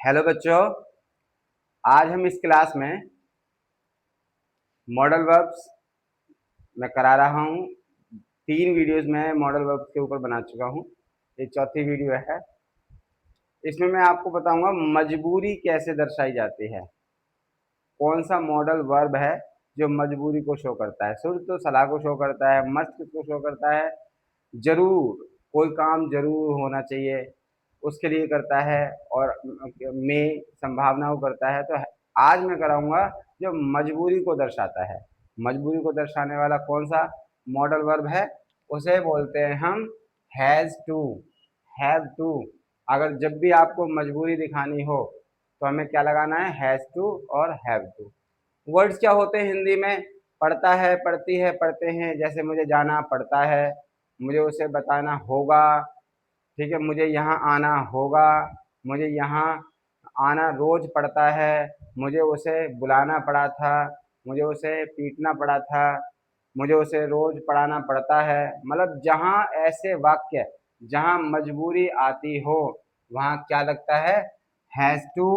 Hello बच्चों, आज हम इस क्लास में मॉडल वर्ब्स मैं करा रहा हूँ। 3 वीडियोस में मॉडल वर्ब्स के ऊपर बना चुका हूँ। ये चौथी वीडियो है। इसमें मैं आपको बताऊंगा मजबूरी कैसे दर्शाई जाती है। कौन सा मॉडल वर्ब है जो मजबूरी को शो करता है। शुद्ध तो सलाह को शो करता है, मस्त किसको शो करता है, जरूर कोई काम जरूर होना चाहिए उसके लिए करता है, और में संभावना को करता है। तो आज मैं कराऊंगा जो मजबूरी को दर्शाता है। मजबूरी को दर्शाने वाला कौन सा मॉडल वर्ब है, उसे बोलते हैं हम हैज टू। Have to. अगर जब भी आपको मजबूरी दिखानी हो तो हमें क्या लगाना है, हैज टू और हैव टू। वर्ड्स क्या होते हैं हिंदी में, पढ़ता है, पढ़ती है, पढ़ते हैं। जैसे मुझे जाना पड़ता है, मुझे उसे बताना होगा। ठीक है, मुझे यहाँ आना होगा, मुझे यहाँ आना रोज पड़ता है, मुझे उसे बुलाना पड़ा था, मुझे उसे पीटना पड़ा था, मुझे उसे रोज पढ़ाना पड़ता है। मतलब जहाँ ऐसे वाक्य जहाँ मजबूरी आती हो वहाँ क्या लगता है, हैज टू,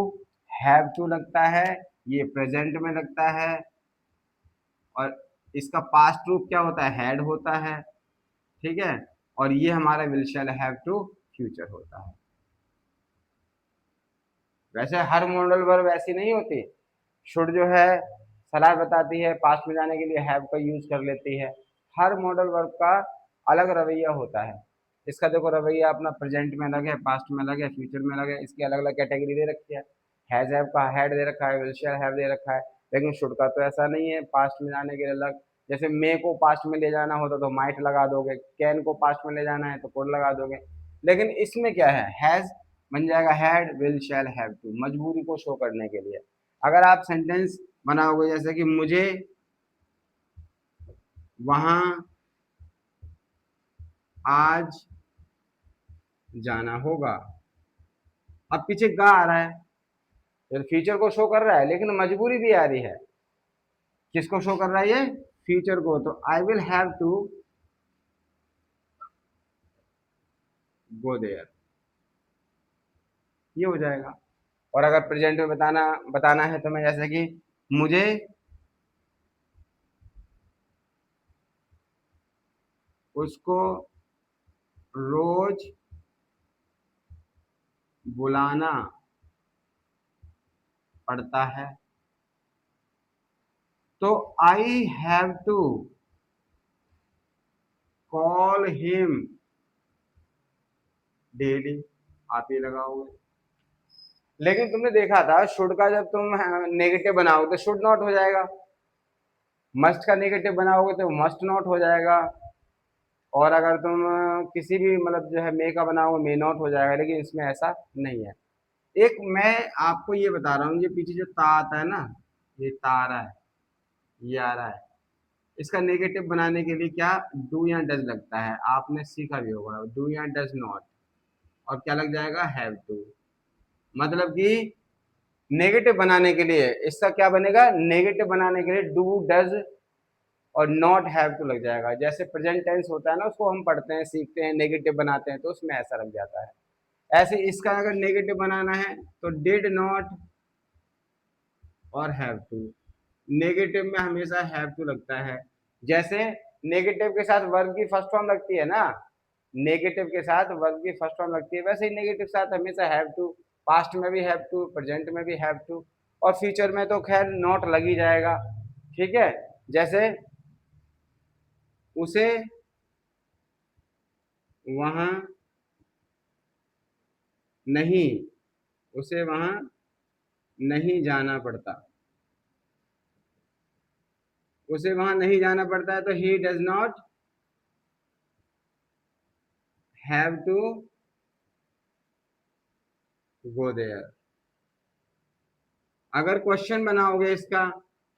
हैव टू लगता है। ये प्रेजेंट में लगता है। और इसका पास्ट रूप क्या होता है, हैड होता है। ठीक है, और ये हमारा will shall have to future होता है। वैसे हर मॉडल वर्ब ऐसी नहीं होती। शुड जो है सलाह बताती है, पास्ट में जाने के लिए हैव का यूज कर लेती है। हर मॉडल वर्ब का अलग रवैया होता है। इसका देखो रवैया अपना प्रेजेंट में अलग है, पास्ट में अलग है, फ्यूचर में अलग है। इसकी अलग अलग कैटेगरी दे रखी है। हैज हैव का हैड दे रखा है, विल शैल हैव दे रखा है। लेकिन शुड का तो ऐसा नहीं है, पास्ट में जाने के लिए अलग। जैसे मे को पास्ट में ले जाना होता तो माइट लगा दोगे, कैन को पास्ट में ले जाना है तो कुड लगा दोगे। लेकिन इसमें क्या है, हैज बन जाएगा had, will shall have to, मजबूरी को शो करने के लिए। अगर आप सेंटेंस बनाओगे जैसे कि मुझे वहां आज जाना होगा, अब पीछे गा आ रहा है तो फ्यूचर को शो कर रहा है, लेकिन मजबूरी भी आ रही है। किसको शो कर रहा है ये, फ्यूचर को। तो I will have to go there, ये हो जाएगा। और अगर प्रेजेंट में बताना बताना है तो मैं जैसे कि मुझे उसको रोज बुलाना पड़ता है, तो I have to call him daily. आप ये लगाओगे। लेकिन तुमने देखा था शुड का जब तुम नेगेटिव बनाओगे तो शुड नॉट हो जाएगा, मस्ट का नेगेटिव बनाओगे तो मस्ट नॉट हो जाएगा, और अगर तुम किसी भी मतलब जो है मे का बनाओगे मे नॉट हो जाएगा। लेकिन इसमें ऐसा नहीं है। एक मैं आपको ये बता रहा हूँ, ये पीछे जो ता आता है ना, ये ता आ रहा है, ये आ रहा है। इसका नेगेटिव बनाने के लिए क्या डू या डज लगता है, आपने सीखा भी होगा, डू या डज नॉट। और क्या लग जाएगा, हैव टू। मतलब कि नेगेटिव बनाने के लिए इसका क्या बनेगा, नेगेटिव बनाने के लिए डू डज और नॉट हैव टू लग जाएगा। जैसे प्रेजेंट टेंस होता है ना, उसको हम पढ़ते हैं, सीखते हैं, नेगेटिव बनाते हैं तो उसमें ऐसा लग जाता है। ऐसे इसका अगर नेगेटिव बनाना है तो डिड नॉट और हैव टू। नेगेटिव में हमेशा हैव टू लगता है। जैसे नेगेटिव के साथ वर्ब की फर्स्ट फॉर्म लगती है ना, नेगेटिव के साथ वर्ब की फर्स्ट फॉर्म लगती है, वैसे ही नेगेटिव के साथ हमेशा हैव टू। पास्ट में भी हैव टू, प्रेजेंट में भी हैव टू, और फ्यूचर में तो खैर नॉट लग ही जाएगा। ठीक है, जैसे उसे वहां नहीं, उसे वहां नहीं जाना पड़ता, उसे वहां नहीं जाना पड़ता है तो he does not have to go there. अगर क्वेश्चन बनाओगे इसका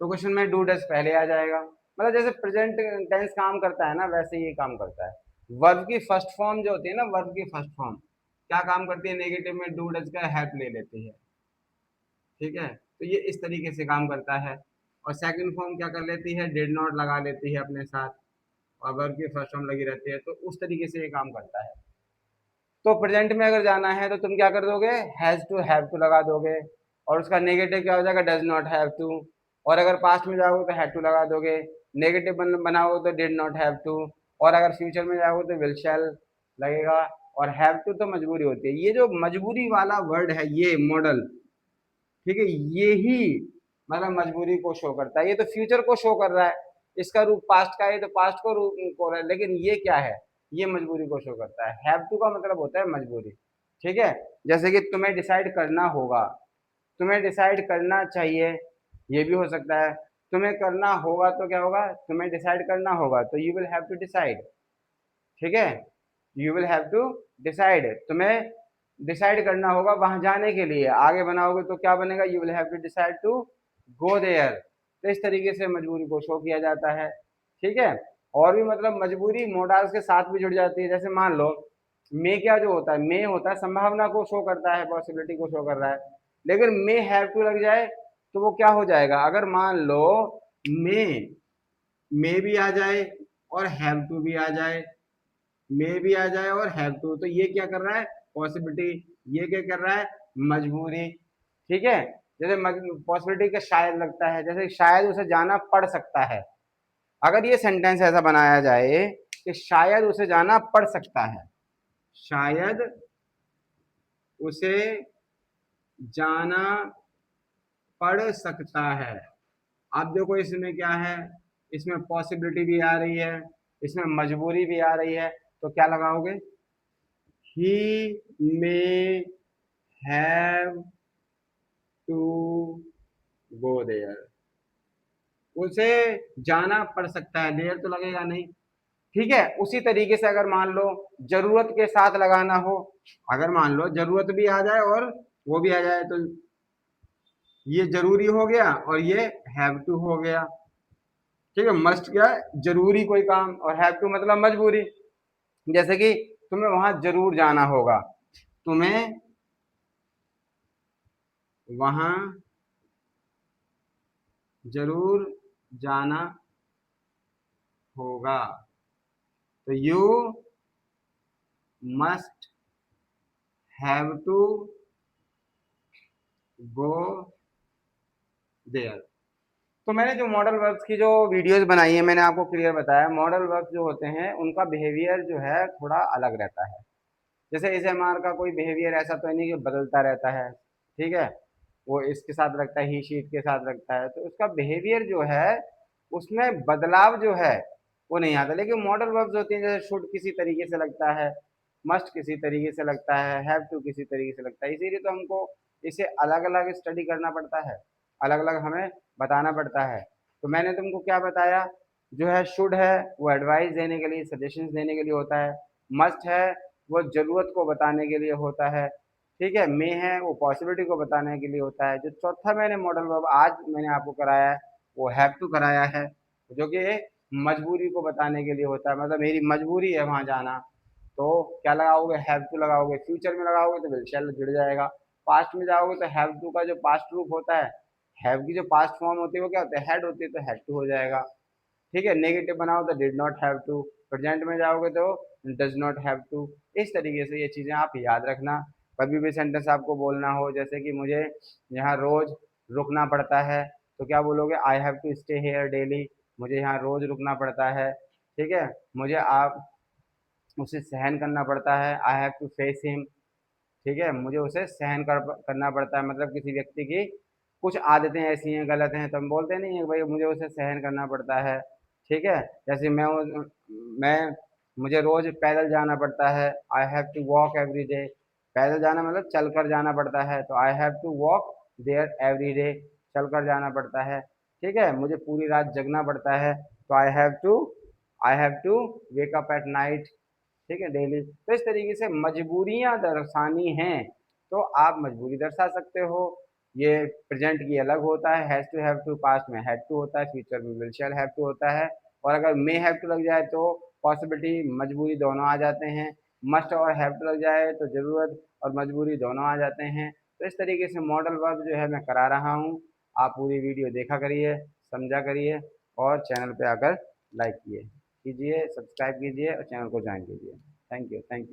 तो क्वेश्चन में डू डज पहले आ जाएगा। मतलब जैसे प्रेजेंट टेंस काम करता है ना, वैसे ये काम करता है। वर्ब की फर्स्ट फॉर्म जो होती है ना, वर्ब की फर्स्ट फॉर्म क्या काम करती है, नेगेटिव में डू डज का हेल्प ले लेती है। ठीक है, तो ये इस तरीके से काम करता है। और सेकंड फॉर्म क्या कर लेती है, डिड नॉट लगा लेती है अपने साथ, और वर्ब की फर्स्ट फॉर्म लगी रहती है, तो उस तरीके से ये काम करता है। तो प्रेजेंट में अगर जाना है तो तुम क्या कर दोगे, हैव टू लगा दोगे, और उसका नेगेटिव क्या हो जाएगा, डज नॉट हैव टू। और अगर पास्ट में जाओगे तो हैड टू लगा दोगे, नेगेटिव बनाओगे तो डिड नॉट हैव टू, और अगर फ्यूचर में जाओगे तो विल शैल लगेगा। और हैव टू तो मजबूरी होती है। ये जो मजबूरी वाला वर्ड है, ये मॉडल, ठीक है, ये ही मतलब मजबूरी को शो करता है। ये तो फ्यूचर को शो कर रहा है, इसका रूप पास्ट का है तो पास्ट को रूप को रहा है, लेकिन ये क्या है, ये मजबूरी को शो करता है। हैव टू का मतलब होता है मजबूरी, ठीक है। जैसे कि तुम्हें डिसाइड करना होगा, तुम्हें डिसाइड करना चाहिए, ये भी हो सकता है। तुम्हें करना होगा तो क्या होगा, तुम्हें डिसाइड करना होगा तो you will have to decide, ठीक है। You will have to decide, तुम्हें डिसाइड करना होगा वहां जाने के लिए, आगे बनाओगे तो क्या बनेगा, you will have to decide to go there. तो इस तरीके से मजबूरी को शो किया जाता है, ठीक है। और भी मतलब मजबूरी मोडाल्स के साथ भी जुड़ जाती है। जैसे मान लो मे, क्या जो होता है, मे होता है संभावना को शो करता है, पॉसिबिलिटी को शो कर रहा है। लेकिन मे हैव टू लग जाए तो वो क्या हो जाएगा, अगर मान लो मे भी आ जाए और हैव टू भी आ जाए, मे भी आ जाए और हैव टू, तो ये क्या कर रहा है, पॉसिबिलिटी, ये क्या कर रहा है, मजबूरी, ठीक है। जैसे पॉसिबिलिटी का शायद लगता है, जैसे शायद उसे जाना पड़ सकता है। अगर ये सेंटेंस ऐसा बनाया जाए कि शायद उसे जाना पड़ सकता है, शायद उसे जाना पड़ सकता है। अब देखो इसमें क्या है, इसमें पॉसिबिलिटी भी आ रही है, इसमें मजबूरी भी आ रही है, तो क्या लगाओगे, he may have to go there, उसे जाना पड़ सकता है, देयर तो लगेगा नहीं, ठीक है। उसी तरीके से अगर मान लो जरूरत के साथ लगाना हो, अगर मान लो जरूरत भी आ जाए और वो भी आ जाए, तो ये जरूरी हो गया और ये हैव टू हो गया, ठीक है। मस्ट क्या है, जरूरी कोई काम, और हैव टू मतलब मजबूरी। जैसे कि तुम्हें वहां जरूर जाना होगा, तुम्हें वहां जरूर जाना होगा, तो you must have to go there. तो मैंने जो मॉडल वर्ब्स की जो वीडियोस बनाई है, मैंने आपको क्लियर बताया, मॉडल वर्ब्स जो होते हैं उनका बिहेवियर जो है थोड़ा अलग रहता है। जैसे इस एम आर का कोई बिहेवियर ऐसा तो नहीं कि बदलता रहता है, ठीक है। वो इसके साथ रखता है, ही शीट के साथ रखता है, तो उसका बिहेवियर जो है उसमें बदलाव जो है वो नहीं आता। लेकिन मॉडल वर्ब्स होती हैं, जैसे शुड किसी तरीके से लगता है, मस्ट किसी तरीके से लगता है, हैव टू किसी तरीके से लगता है। इसीलिए तो हमको इसे अलग अलग स्टडी करना पड़ता है, अलग अलग हमें बताना पड़ता है। तो मैंने तुमको क्या बताया, जो है शुड है वो एडवाइस देने के लिए, सजेशंस देने के लिए होता है। मस्ट है वो जरूरत को बताने के लिए होता है, ठीक है। मे है वो पॉसिबिलिटी को बताने के लिए होता है। जो चौथा मैंने मॉडल वर्ब आज मैंने आपको कराया है वो हैव टू कराया है, जो कि मजबूरी को बताने के लिए होता है, मतलब मेरी मजबूरी है वहां जाना, तो क्या लगाओगे, हैव टू लगाओगे। फ्यूचर में लगाओगे तो विल शैल जुड़ जाएगा। पास्ट में जाओगे तो हैव टू का जो पास्ट रूप होता है, हैव की जो पास्ट फॉर्म होती है वो क्या होता है, हैड होती है, तो हैड टू हो जाएगा, ठीक है। नेगेटिव बनाओ तो did not have to, present में जाओगे तो डज नॉट हैव टू। इस तरीके से ये चीज़ें आप याद रखना। कभी भी सेंटेंस आपको बोलना हो, जैसे कि मुझे यहाँ रोज रुकना पड़ता है, तो क्या बोलोगे, I have to stay here daily, मुझे यहाँ रोज रुकना पड़ता है, ठीक है। मुझे आप उसे सहन करना पड़ता है, I have to face him, ठीक है, मुझे उसे सहन करना पड़ता है। मतलब किसी व्यक्ति की कुछ आदतें ऐसी हैं, गलत हैं, तो हम बोलते नहीं है भाई मुझे उसे सहन करना पड़ता है, ठीक है। जैसे मैं मुझे रोज पैदल जाना पड़ता है, I have to walk every day, पैदल जाना मतलब चल कर जाना पड़ता है, तो I have to walk there every day, चल कर जाना पड़ता है, ठीक है। मुझे पूरी रात जगना पड़ता है, तो I have to wake up at night, ठीक है, डेली। तो इस तरीके से मजबूरियां दर्शानी हैं तो आप मजबूरी दर्शा सकते हो। ये प्रेजेंट की अलग होता है, has to have to, past में हैड टू होता है, फ्यूचर में विल शैल हैव टू होता है। और अगर मे हैव टू लग जाए तो पॉसिबिलिटी मजबूरी दोनों आ जाते हैं, मस्ट और हैव टू लग जाए तो जरूरत और मजबूरी दोनों आ जाते हैं। तो इस तरीके से मॉडल वर्ब जो है मैं करा रहा हूँ। आप पूरी वीडियो देखा करिए, समझा करिए, और चैनल पे आकर लाइक कीजिए, सब्सक्राइब कीजिए और चैनल को ज्वाइन कीजिए। Thank you.